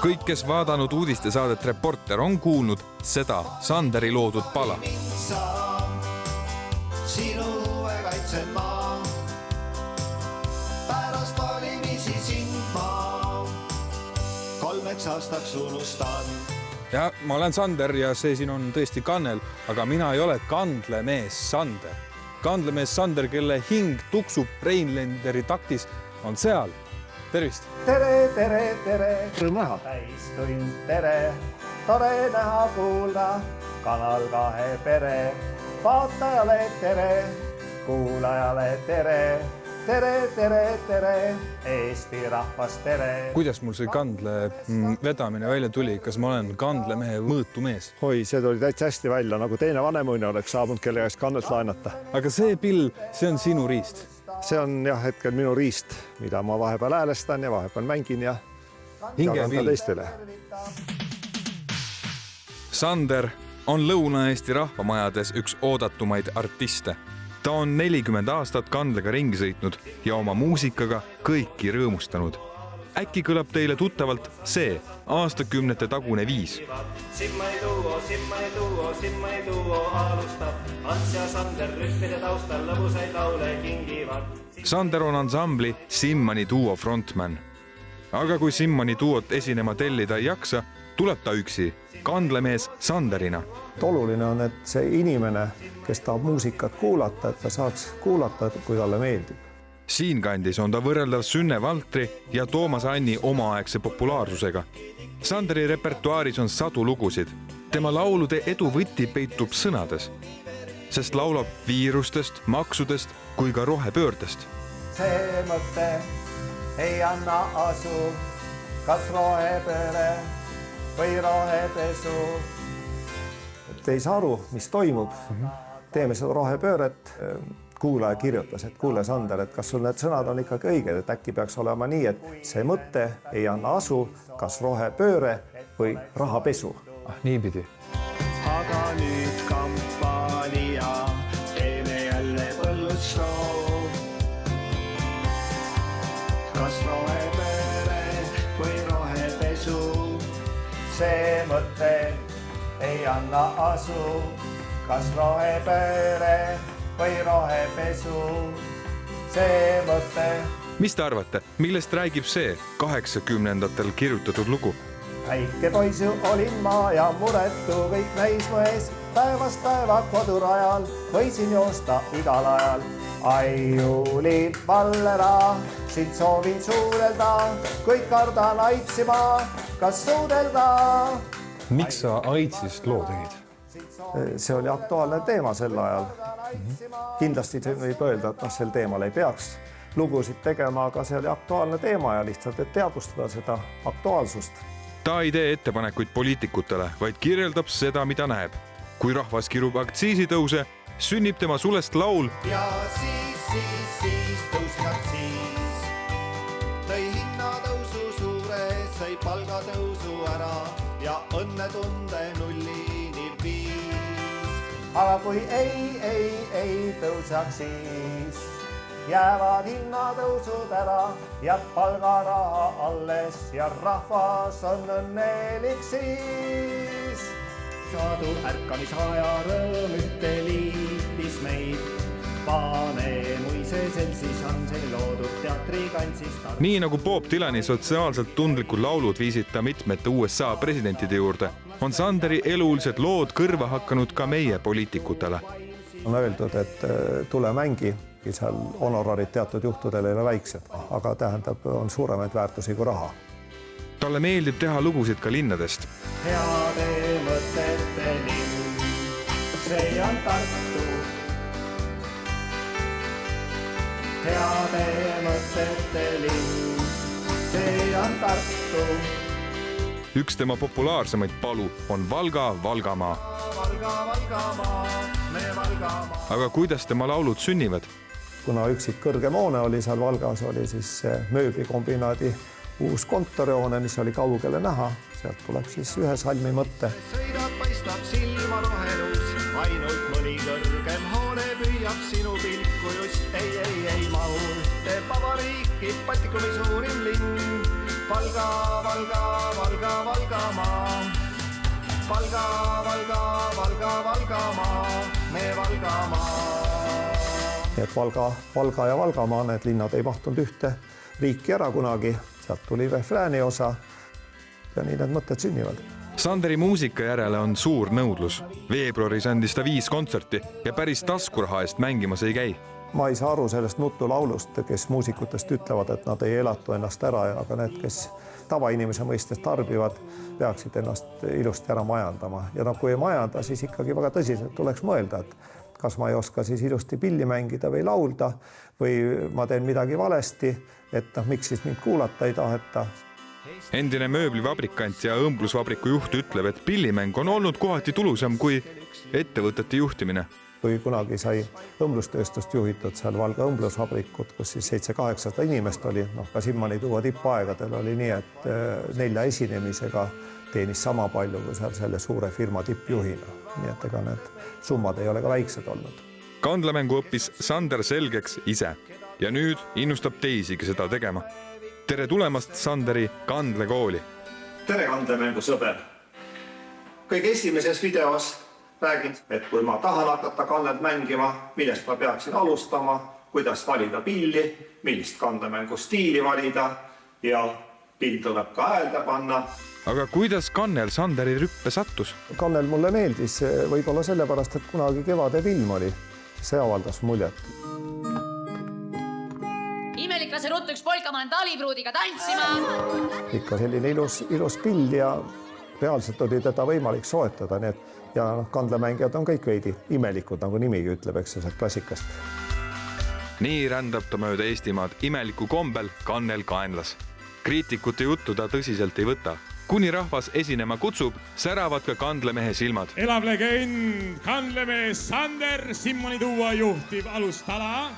Kõik, kes vaadanud uudistesaadet Reporter, on kuulnud seda Sanderi loodud pala. Sinu huve kaitsen ma, pärast valimisi sind ma 3 aastaks unustan. Ja ma olen Sander ja see siin on tõesti Kannel, aga mina ei ole kandlemees Sander. Kandlemees Sander, kelle hing tuksub Reinlenderi taktis, on seal. Tervist! Tere, tere, tere! Rõõm näha! Täistund, tere! Tore näha kuulda Kanal 2 pere. Vaatajale tere, kuulajale tere! Tere, tere, tere! Eesti rahvas tere! Kuidas mul see kandle vedamine välja tuli? Kas ma olen kandlemehe mõõtumees? Oi, see tuli täitsa hästi välja, nagu teine vanemuine oleks saabunud, kelle käest kandelt laenata. Aga see pill, see on sinu riist? See on jah hetkel minu riist, mida ma vahepeal häälestan ja vahepeal mängin ja jagan ka teistele. Sander on Lõuna-Eesti rahvamajades üks oodatumaid artiste. Ta on 40 aastat kandlega ringi sõitnud ja oma muusikaga kõiki rõõmustanud. Äkki kõlab teile tuttavalt see aastakümnete tagune viis. Simma ei tuo, alustab. Ants ja Sander rühmide taustal lõbusaid laule kingivad. Sander on ansambli Simmani duo frontman. Aga kui Simmani duot esinema tellida ei jaksa, tuleb ta üksi, kandlemees Sanderina. Oluline on, et see inimene, kes tahab muusikat kuulata, et ta saaks kuulata, kui talle meeldib. Siinkandis on ta võrreldav Sünne Valtri ja Toomas Anni omaaegse populaarsusega. Sanderi repertuaaris on sadu lugusid. Tema laulude edu võti peitub sõnades, sest laulab viirustest, maksudest kui ka rohepöördest. See mõte ei anna asu, kas rohepööre või rohepesu. Et ei saa aru, mis toimub. Teeme seda rohepööret. Kuulaja kirjutas, et kuule Sander, et kas sul need sõnad on ikkagi õiged, et äkki peaks olema nii, et see mõte ei anna asu, kas rohepööre või rahapesu. Niipidi. Aga nüüd kampaania, teeme jälle põllustoo. Kas rohepööre või rohepesu, see mõte ei anna asu, kas rohepööre või rohepesu, see mõte. Mis te arvate, millest räägib see 80-ndatel kirjutatud lugu? Väike poisu olin ma ja muretu kõik näis mu ees. Päevast päeva kodurajal võisin joosta igal ajal. Aiuli Vallera, sind soovin suurelda, kuid kardan aitsima, kas suudelda. Miks sa Aitsist loo tegid? See oli aktuaalne teema sel ajal. Kindlasti võib öelda, et sel teemal ei peaks lugusid tegema, aga see oli aktuaalne teema ja lihtsalt, et teadvustada seda aktuaalsust. Ta ei tee ettepanekuid poliitikutele, vaid kirjeldab seda, mida näeb. Kui rahvas kirub aktsiisitõuse, sünnib tema sulest laul. Ja siis tõusnud siis. Tõi hinnatõusu suure, sai palgatõusu ära ja õnnetunde nullini viis. Aga kui ei tõusaks siis, jäävad hinnatõusud ära ja palgaraha alles ja rahvas on õnnelik siis. Saadu ärkamisaja rõõm ühte liitis meid. Paane muise seltsis on see loodud teatrikansist. Nii nagu Bob Dylani sotsiaalselt tundlikud laulud viisid ta mitmete USA presidentide juurde, on Sanderi elulised lood kõrva hakanud ka meie poliitikutele. On öeldud, et tule mängi, seal honorarid teatud juhtudel ei ole väiksed, aga tähendab, on suuremaid väärtusi kui raha. Talle meeldib teha lugusid ka linnadest. Heade mõtete linn, see on Tartu. Heade mõtete linn, see on Tartu. Üks tema populaarsemaid palu on Valga, Valgamaa. Aga kuidas tema laulud sünnivad? Kuna üksik kõrge moone oli seal Valgas, oli siis mööblikombinaadi uus kontorihoone, mis oli kaugele näha. Sealt tuleb siis ühe salmi mõtte. Sõidab, paistab silma rohelus, ainult mõni kõrgem hoone püüab sinu pilku just ei mahu. Teeb vabariiki Baltikumi suurim linn, Valga, Valga, Valga, Valgamaa. Valga, Valga, Valga, Valgamaa, me Valgamaa. Nii et Valga ja Valgamaa, need linnad ei mahtunud ühte riiki ära kunagi, sealt tuli refrääni osa ja nii need mõtted sünnivad. Sanderi muusika järele on suur nõudlus. Veebruaris andis ta 5 kontserti ja päris taskuraha eest mängimas ei käi. Ma ei saa aru sellest nutulaulust, kes muusikutest ütlevad, et nad ei elatu ennast ära, aga need, kes tavainimese mõistes tarbivad, peaksid ennast ilusti ära majandama. Ja kui ei majanda, siis ikkagi väga tõsiselt tuleks mõelda, et kas ma ei oska siis ilusti pilli mängida või laulda või ma teen midagi valesti, et miks siis mind kuulata ei taheta. Endine mööblivabrikant ja õmblusvabriku juht ütleb, et pillimäng on olnud kohati tulusam kui ettevõtete juhtimine. Kui kunagi sai õmblustööstust juhitud seal Valga õmblusvabrikut, kus siis 700-800 inimest oli, ka Simmani tuua tippaegadel oli nii, et 4 esinemisega teenis sama palju kui seal selle suure firma tippjuhina. Nii et ega need summad ei ole ka väiksed olnud. Kandlemängu õppis Sander selgeks ise ja nüüd innustab teisigi seda tegema. Tere tulemast Sanderi Kandlekooli. Tere Kandlemängu sõber. Kõige esimeses videos räägin, et kui ma tahan hakata kandlet mängima, millest ma peaksin alustama, kuidas valida pilli, millist kandlemängu stiili valida ja pill tuleb ka häälde panna. Aga kuidas Kannel Sanderi rüppe sattus? Kannel mulle meeldis võib-olla sellepärast, et kunagi kevade film oli. See avaldas muljet. Imelik lase ruttu üks polka, ma olen talipruudiga tantsima. Ikka selline ilus pill ja reaalselt oli teda võimalik soetada. Ja kandlemängijad on kõik veidi imelikud, nagu nimigi ütleb, eks see klassikast. Nii rändab ta mööda Eestimaad imeliku kombel Kannel Kaenlas. Kriitikute juttu ta tõsiselt ei võta. Kuni rahvas esinema kutsub, säravad ka kandlemehe silmad. Elav legend, kandlemees Sander, Simmani tuua juhtiv alustala.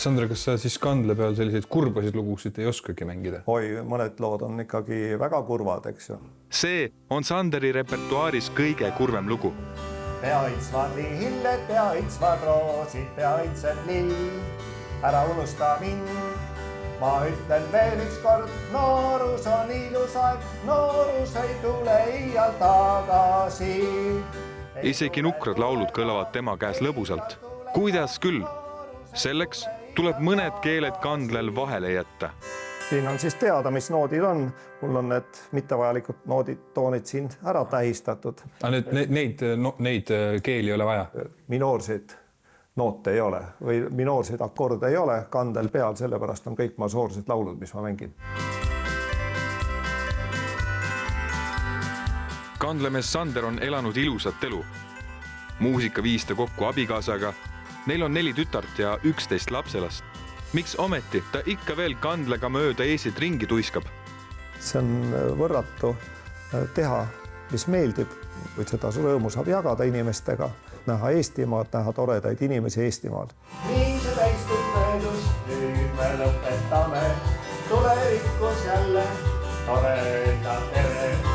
Sander, kas sa siis kandle peal selliseid kurbasid lugusid ei oskagi mängida? Oi, mõned lood on ikkagi väga kurvad, eks ju. See on Sanderi repertuaaris kõige kurvem lugu. Pea õitsvad lihilled, pea õitsvad roosid, pea õitseb lill. Ära unusta mind. Ma ütlen veel üks kord, noorus on ilus aeg, noorus ei tule iial tagasi. Isegi nukrad laulud kõlavad tema käes lõbusalt. Kuidas küll? Selleks tuleb mõned keeled kandlel vahele jätta. Siin on siis teada, mis noodid on. Mul on need mittevajalikud toonid siin ära tähistatud. Neid keeli ei ole vaja? Minoorseid noote ei ole või minoorseid akorde ei ole kandel peal, sellepärast on kõik masoorsed laulud, mis ma mängin. Kandlemees Sander on elanud ilusat elu. Muusika viis ta kokku abikaasaga. Neil on 4 tütart ja 11 lapselast. Miks ometi ta ikka veel kandlega mööda Eestit ringi tuiskab? See on võrratu teha, mis meeldib, kuid seda rõõmu saab jagada inimestega, näha Eestimaad, näha toredaid inimesi Eestimaal. Nii see täistub möödus, nüüd me lõpetame, tulevikus jälle toreda tere.